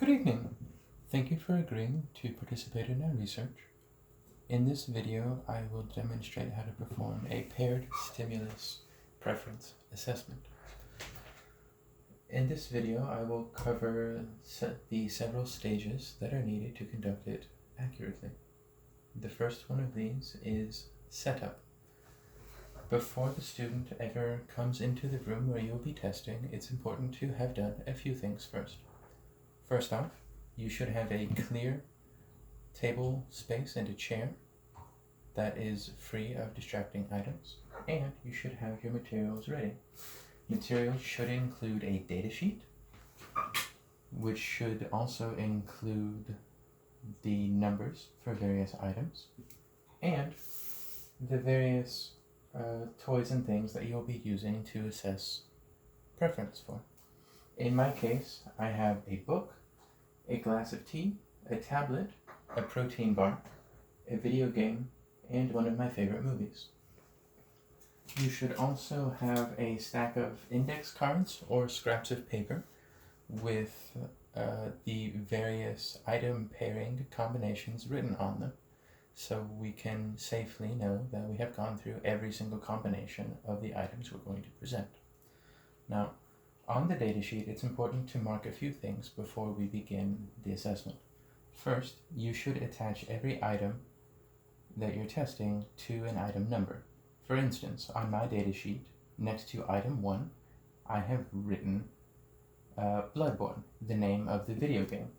Good evening. Thank you for agreeing to participate in our research. In this video, I will demonstrate how to perform a paired stimulus preference assessment. In this video, I will cover the several stages that are needed to conduct it accurately. The first one of these is setup. Before the student ever comes into the room where you'll be testing, it's important to have done a few things first. First off, you should have a clear table space and a chair that is free of distracting items, and you should have your materials ready. Materials should include a datasheet, which should also include the numbers for various items, and the various toys and things that you'll be using to assess preference for. In my case, I have a book, a glass of tea, a tablet, a protein bar, a video game, and one of my favorite movies. You should also have a stack of index cards or scraps of paper with the various item pairing combinations written on them, so we can safely know that we have gone through every single combination of the items we're going to present. Now, on the datasheet, it's important to mark a few things before we begin the assessment. First, you should attach every item that you're testing to an item number. For instance, on my datasheet, next to item 1, I have written Bloodborne, the name of the video game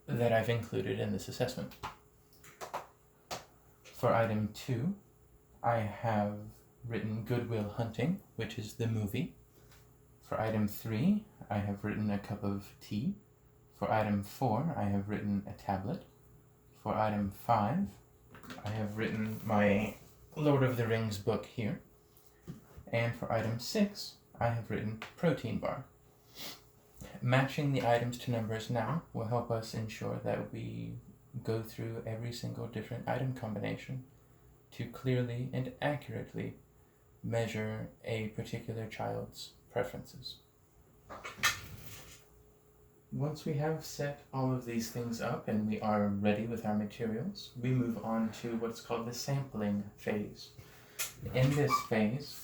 that I've included in this assessment. For item 2, I have written Good Will Hunting, which is the movie. For item 3, I have written a cup of tea. For item 4, I have written a tablet. For item 5, I have written my Lord of the Rings book here. And for item 6, I have written protein bar. Matching the items to numbers now will help us ensure that we go through every single different item combination to clearly and accurately measure a particular child's preferences. Once we have set all of these things up and we are ready with our materials, we move on to what's called the sampling phase. In this phase,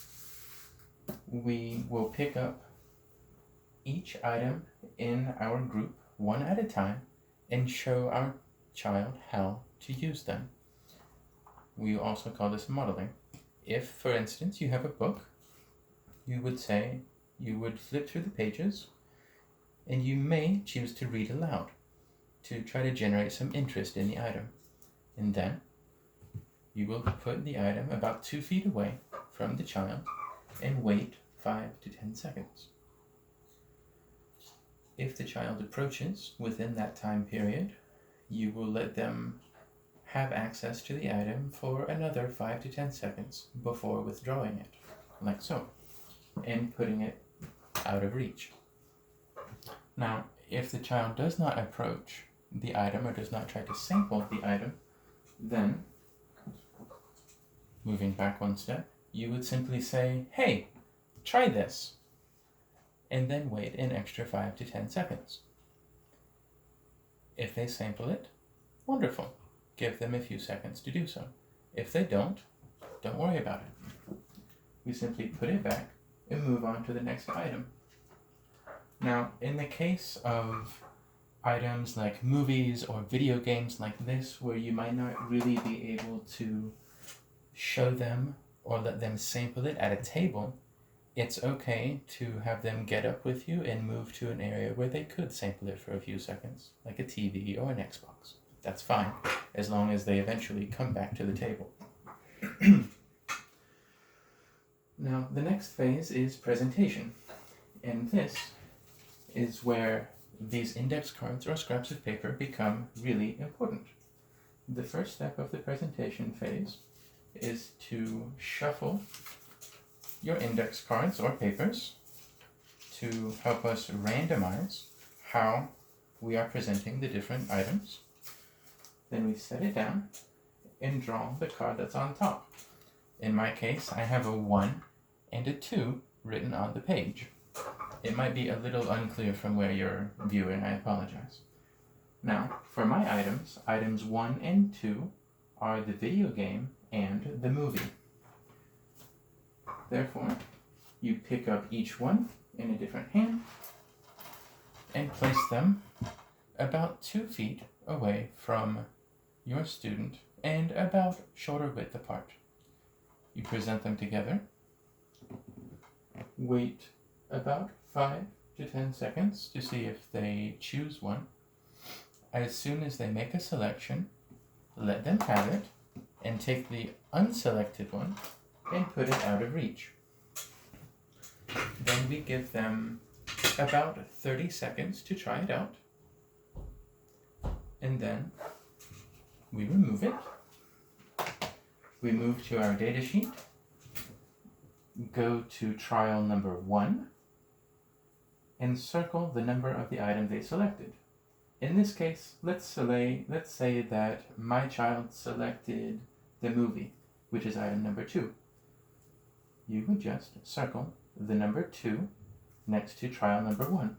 we will pick up each item in our group one at a time and show our child how to use them. We also call this modeling. If, for instance, you have a book, you would flip through the pages, and you may choose to read aloud to try to generate some interest in the item. And then you will put the item about 2 feet away from the child and wait 5 to 10 seconds. If the child approaches within that time period, you will let them have access to the item for another 5 to 10 seconds before withdrawing it, like so, and putting it out of reach. Now, if the child does not approach the item or does not try to sample the item, then, moving back one step, you would simply say, "Hey, try this," and then wait an extra 5 to 10 seconds. If they sample it, wonderful. Give them a few seconds to do so. If they don't worry about it. We simply put it back and move on to the next item. Now, in the case of items like movies or video games like this, where you might not really be able to show them or let them sample it at a table, it's okay to have them get up with you and move to an area where they could sample it for a few seconds, like a TV or an Xbox. That's fine, as long as they eventually come back to the table. Now, the next phase is presentation, and this is where these index cards or scraps of paper become really important. The first step of the presentation phase is to shuffle your index cards or papers to help us randomize how we are presenting the different items. Then we set it down and draw the card that's on top. In my case, I have a 1 and a 2 written on the page. It might be a little unclear from where you're viewing, I apologize. Now, for my items 1 and 2 are the video game and the movie. Therefore, you pick up each one in a different hand and place them about 2 feet away from your student and about shoulder width apart. You present them together, wait about 5 to 10 seconds to see if they choose one. As soon as they make a selection, let them have it and take the unselected one and put it out of reach. Then we give them about 30 seconds to try it out, and then we remove it. We move to our data sheet, go to trial number 1, and circle the number of the item they selected. In this case, let's say that my child selected the movie, which is item number 2. You would just circle the number 2 next to trial number 1.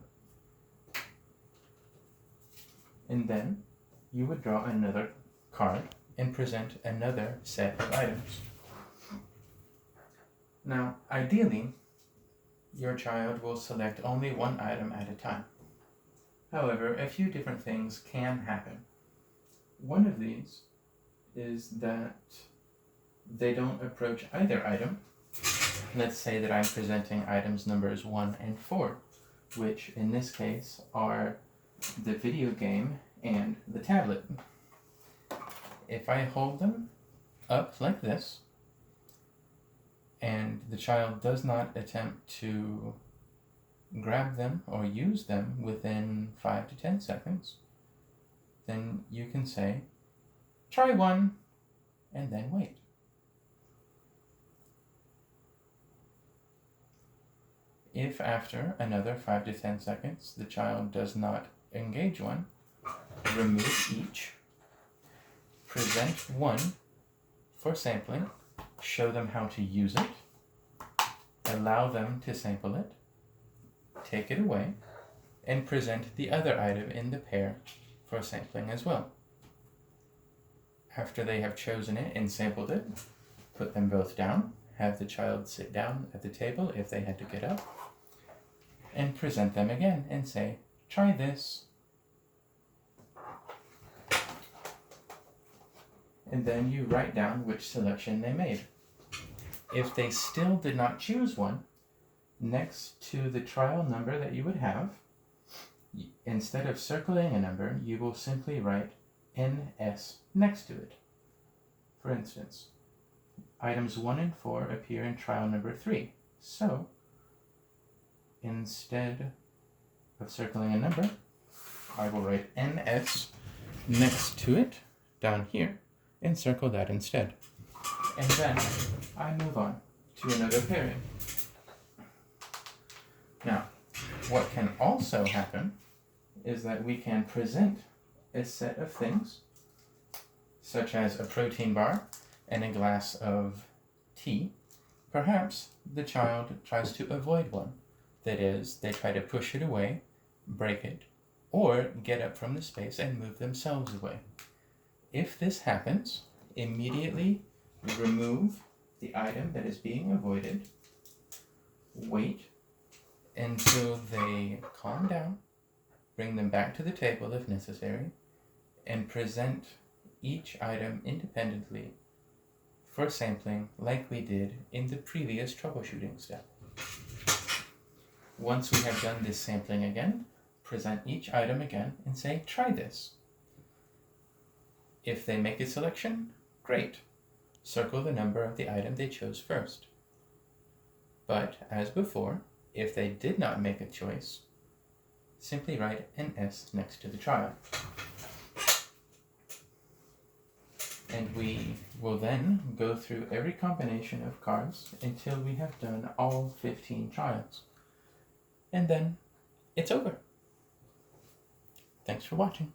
And then you would draw another card and present another set of items. Now, ideally, your child will select only one item at a time. However, a few different things can happen. One of these is that they don't approach either item. Let's say that I'm presenting items numbers 1 and 4, which in this case are the video game and the tablet. If I hold them up like this, and the child does not attempt to grab them or use them within 5 to 10 seconds, then you can say, try one, and then wait. If after another 5 to 10 seconds the child does not engage one, remove each, present one for sampling, show them how to use it, allow them to sample it, take it away, and present the other item in the pair for sampling as well. After they have chosen it and sampled it, put them both down, have the child sit down at the table if they had to get up, and present them again and say, try this. And then you write down which selection they made. If they still did not choose one, next to the trial number that you would have, instead of circling a number, you will simply write NS next to it. For instance, items 1 and 4 appear in trial number 3. So, instead of circling a number, I will write NS next to it down here and circle that instead. And then I move on to another pairing. Now, what can also happen is that we can present a set of things, such as a protein bar and a glass of tea. Perhaps the child tries to avoid one. That is, they try to push it away, break it, or get up from the space and move themselves away. If this happens, immediately remove the item that is being avoided, wait until they calm down, bring them back to the table if necessary, and present each item independently for sampling like we did in the previous troubleshooting step. Once we have done this sampling again, present each item again and say, try this. If they make a selection, great. Circle the number of the item they chose first. But, as before, if they did not make a choice, simply write an S next to the trial. And we will then go through every combination of cards until we have done all 15 trials. And then it's over. Thanks for watching.